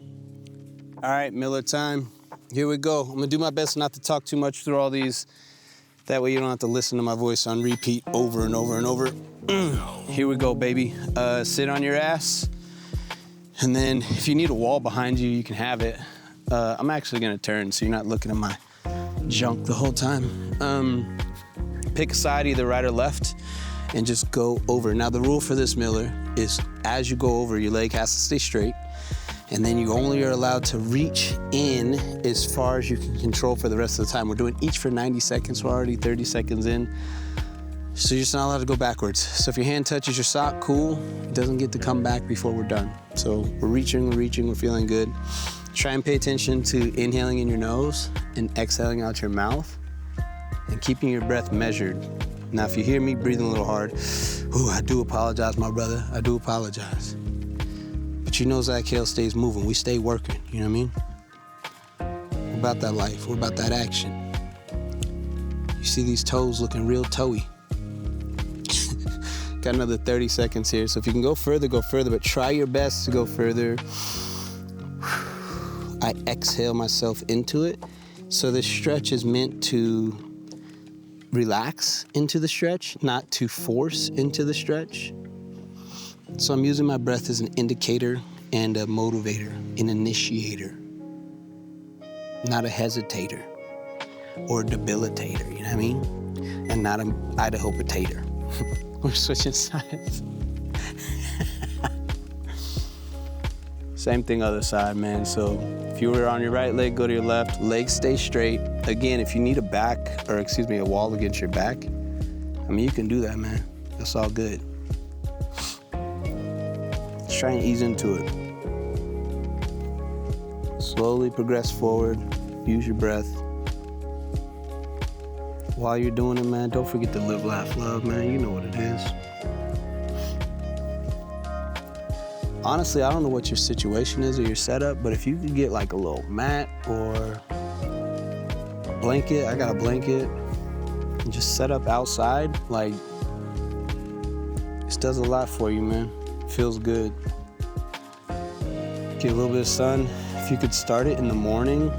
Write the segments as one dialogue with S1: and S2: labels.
S1: All right, Miller time. Here we go. I'm gonna do my best not to talk too much through all these. That way you don't have to listen to my voice on repeat over and over and over. Here we go, baby. Sit on your ass. And then if you need a wall behind you, you can have it. I'm actually gonna turn so you're not looking at my junk the whole time. Pick a side, either right or left, and just go over. Now the rule for this, Miller, is as you go over, your leg has to stay straight, and then you only are allowed to reach in as far as you can control for the rest of the time. We're doing each for 90 seconds, we're already 30 seconds in. So you're just not allowed to go backwards. So if your hand touches your sock, cool. It doesn't get to come back before we're done. So we're reaching, we're feeling good. Try and pay attention to inhaling in your nose and exhaling out your mouth and keeping your breath measured. Now, if you hear me breathing a little hard, ooh, I do apologize, my brother. I do apologize. But you know Zach Hale stays moving. We stay working, you know what I mean? We're about that life. We're about that action. You see these toes looking real toey. Got another 30 seconds here, so if you can go further, but try your best to go further. I exhale myself into it. So this stretch is meant to relax into the stretch, not to force into the stretch. So I'm using my breath as an indicator and a motivator, an initiator, not a hesitator or a debilitator, you know what I mean? And not an Idaho potato. We're switching sides. Same thing other side, man. So if you were on your right leg, go to your left. Legs stay straight. Again, if you need a wall against your back, I mean, you can do that, man. That's all good. Let's try and ease into it. Slowly progress forward. Use your breath. While you're doing it, man, don't forget to live, laugh, love, man. You know what it is. Honestly, I don't know what your situation is or your setup, but if you could get like a little mat or blanket, I got a blanket, and just set up outside, like, this does a lot for you, man. It feels good. Get a little bit of sun. If you could start it in the morning,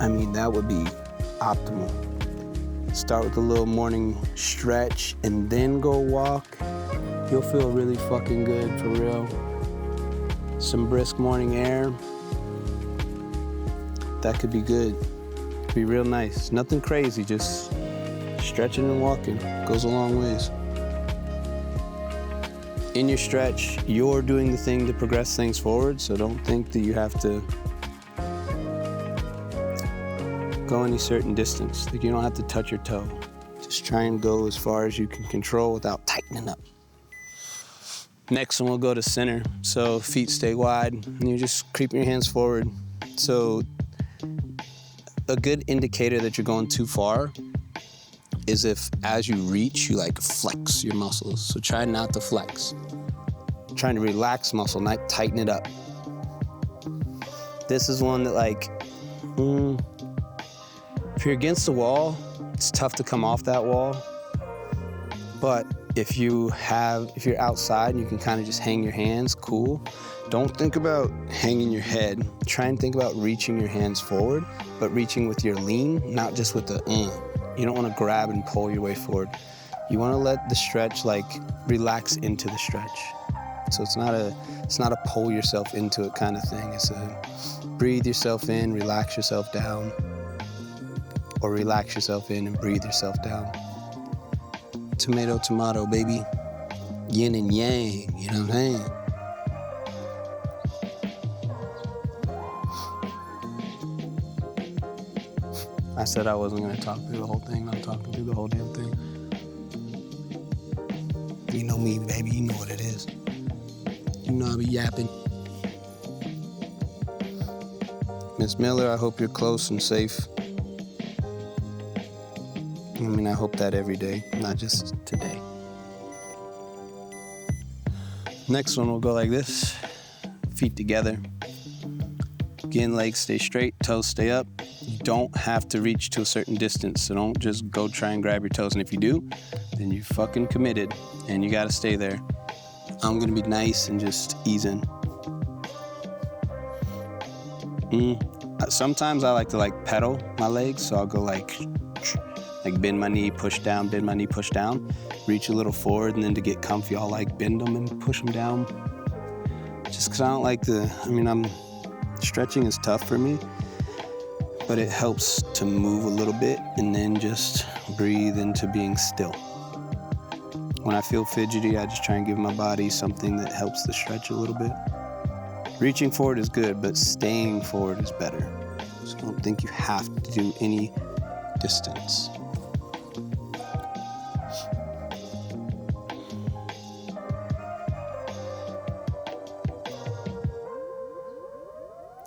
S1: I mean, that would be optimal. Start with a little morning stretch and then go walk. You'll feel really fucking good, for real. Some brisk morning air. That could be good. Could be real nice. Nothing crazy, just stretching and walking. Goes a long ways. In your stretch, you're doing the thing to progress things forward, so don't think that you have to go any certain distance. Like, you don't have to touch your toe. Just try and go as far as you can control without tightening up. Next one, we'll go to center. So feet stay wide, and you're just creeping your hands forward. So a good indicator that you're going too far is if as you reach, you like flex your muscles. So try not to flex. Trying to relax muscle, not tighten it up. This is one that like, if you're against the wall, it's tough to come off that wall. But if you're outside and you can kind of just hang your hands, cool. Don't think about hanging your head. Try and think about reaching your hands forward, but reaching with your lean, not just with the You don't want to grab and pull your way forward. You want to let the stretch like relax into the stretch. So it's not a pull yourself into it kind of thing. It's a breathe yourself in, relax yourself down, or relax yourself in and breathe yourself down. Tomato, tomato, baby. Yin and yang, you know what I'm saying? I said I wasn't gonna talk through the whole thing. I'm talking through the whole damn thing. You know me, baby, you know what it is. You know I be yapping. Miss Miller, I hope you're close and safe. I mean, I hope that every day, not just today. Next one, we'll go like this. Feet together. Again, legs stay straight, toes stay up. You don't have to reach to a certain distance, so don't just go try and grab your toes. And if you do, then you're fucking committed, and you gotta stay there. I'm gonna be nice and just ease in. Sometimes I like to pedal my legs, so I'll go like bend my knee, push down, bend my knee, push down, reach a little forward, and then to get comfy, I'll bend them and push them down. Just because I don't like stretching is tough for me, but it helps to move a little bit and then just breathe into being still. When I feel fidgety, I just try and give my body something that helps the stretch a little bit. Reaching forward is good, but staying forward is better. So I don't think you have to do any distance.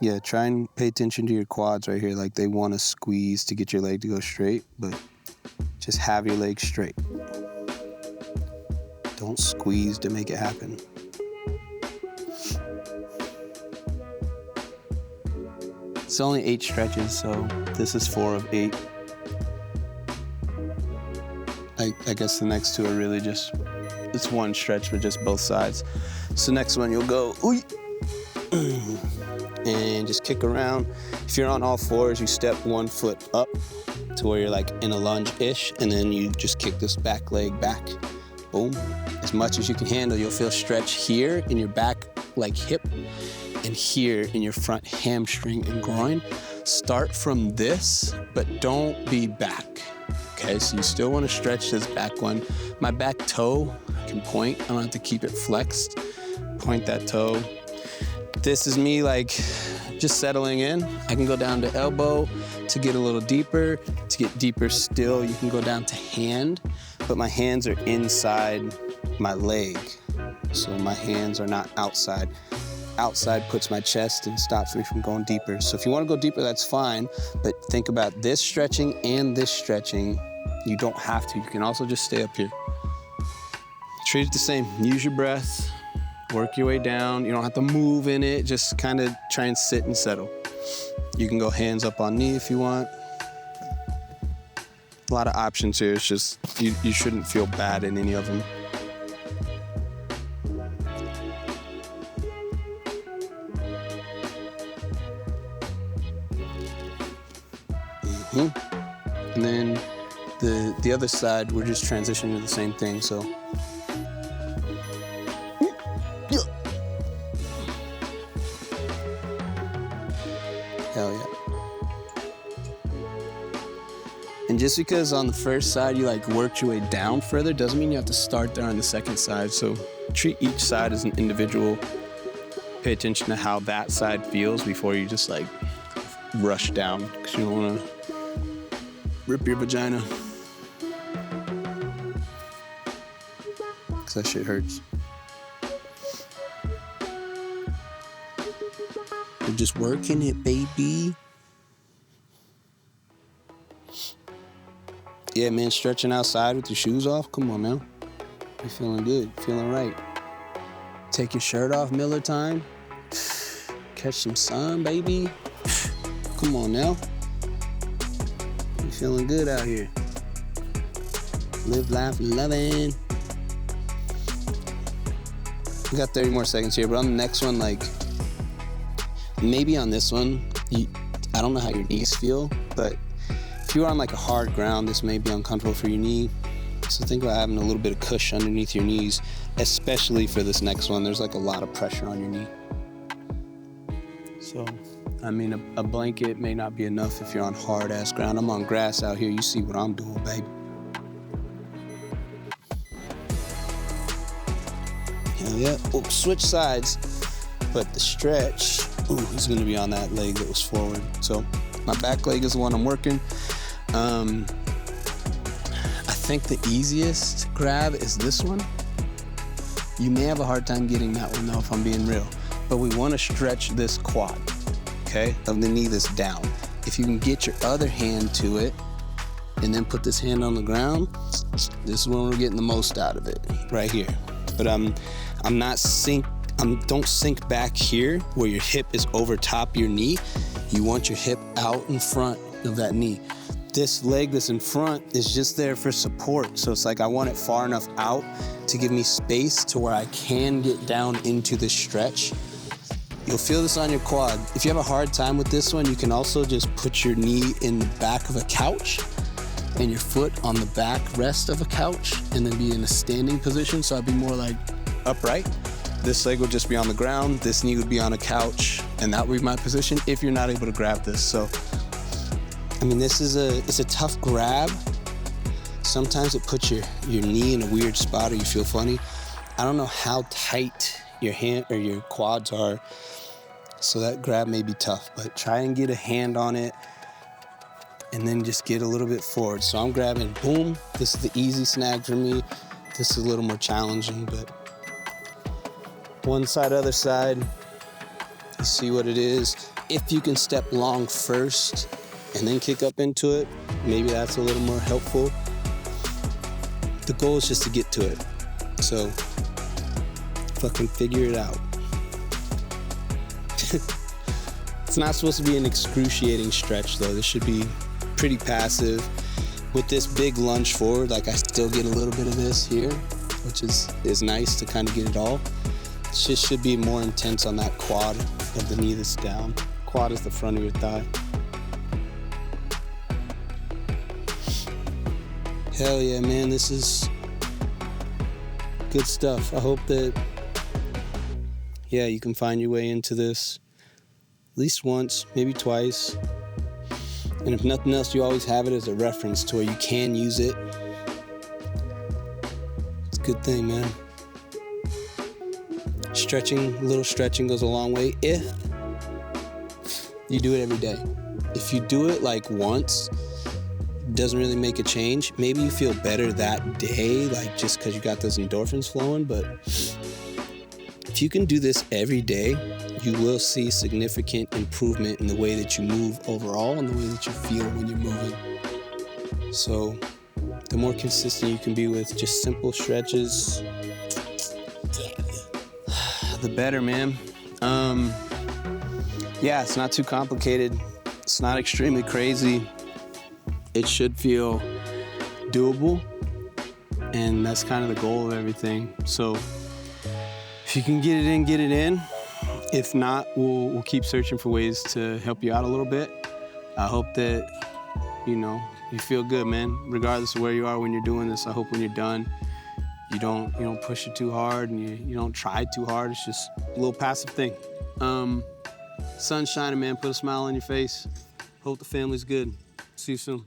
S1: Yeah, try and pay attention to your quads right here. Like they want to squeeze to get your leg to go straight, but just have your leg straight. Don't squeeze to make it happen. It's only 8 stretches, so this is 4 of 8. I guess the next 2 are really just, it's one stretch with just both sides. So next one you'll go, ooh, and just kick around. If you're on all fours, you step 1 foot up to where you're in a lunge-ish, and then you just kick this back leg back. Boom. As much as you can handle, you'll feel stretch here in your back, hip, and here in your front hamstring and groin. Start from this, but don't be back. Okay, so you still want to stretch this back one. My back toe, I can point. I don't have to keep it flexed. Point that toe. This is me just settling in. I can go down to elbow to get a little deeper. To get deeper still, you can go down to hand, but my hands are inside my leg. So my hands are not outside. Outside puts my chest and stops me from going deeper. So if you want to go deeper, that's fine, but think about this stretching and this stretching. You don't have to. You can also just stay up here. Treat it the same. Use your breath. Work your way down. You don't have to move in it. Just kind of try and sit and settle. You can go hands up on knee if you want. A lot of options here. It's just, you shouldn't feel bad in any of them. And then the other side, we're just transitioning to the same thing, so. Hell yeah. And just because on the first side you worked your way down further doesn't mean you have to start there on the second side. So treat each side as an individual. Pay attention to how that side feels before you just rush down, because you don't want to rip your vagina. Because that shit hurts. We're just working it, baby. Yeah, man, stretching outside with your shoes off. Come on now. You're feeling good, feeling right. Take your shirt off, Miller time. Catch some sun, baby. Come on now. You're feeling good out here. Live, laugh, loving. We got 30 more seconds here, but on the next one, maybe on this one, I don't know how your knees feel, but if you're on a hard ground, this may be uncomfortable for your knee. So think about having a little bit of cushion underneath your knees, especially for this next one. There's a lot of pressure on your knee. So, a blanket may not be enough if you're on hard ass ground. I'm on grass out here. You see what I'm doing, baby. Hell yeah. Oh, switch sides. But the stretch, is gonna be on that leg that was forward. So my back leg is the one I'm working. I think the easiest grab is this one. You may have a hard time getting that one though, if I'm being real. But we wanna stretch this quad, okay? Of the knee that's down. If you can get your other hand to it and then put this hand on the ground, this is when we're getting the most out of it, right here. But don't sink back here where your hip is over top your knee. You want your hip out in front of that knee. This leg that's in front is just there for support. So it's I want it far enough out to give me space to where I can get down into the stretch You'll feel this on your quad. If you have a hard time with this one, you can also just put your knee in the back of a couch and your foot on the back rest of a couch and then be in a standing position. So I'd be more like upright. This leg would just be on the ground. This knee would be on a couch, and that would be my position if you're not able to grab this. So, I mean, it's a tough grab. Sometimes it puts your knee in a weird spot or you feel funny. I don't know how tight your hand or your quads are, so that grab may be tough, but try and get a hand on it and then just get a little bit forward. So I'm grabbing, boom. This is the easy snag for me. This is a little more challenging, but one side, other side, you see what it is. If you can step long first and then kick up into it, maybe that's a little more helpful. The goal is just to get to it. So fucking figure it out. It's not supposed to be an excruciating stretch though. This should be pretty passive. With this big lunge forward, like I still get a little bit of this here, which is nice to kind of get it all. It just should be more intense on that quad of the knee that's down. Quad is the front of your thigh. Hell yeah, man, this is good stuff. I hope that, yeah, you can find your way into this at least once, maybe twice. And if nothing else, you always have it as a reference to where you can use it. It's a good thing, man. Stretching, a little stretching goes a long way if you do it every day. If you do it like once, it doesn't really make a change. Maybe you feel better that day, like just because you got those endorphins flowing, but if you can do this every day, you will see significant improvement in the way that you move overall and the way that you feel when you're moving. So the more consistent you can be with just simple stretches, the better, man. Yeah, it's not too complicated. It's not extremely crazy. It should feel doable, and that's kind of the goal of everything. So if you can get it in, get it in. If not, we'll keep searching for ways to help you out a little bit. I hope that, you feel good, man. Regardless of where you are when you're doing this, I hope when you're done, you don't push it too hard and you don't try too hard. It's just a little passive thing. Sun's shining, man. Put a smile on your face. Hope the family's good. See you soon.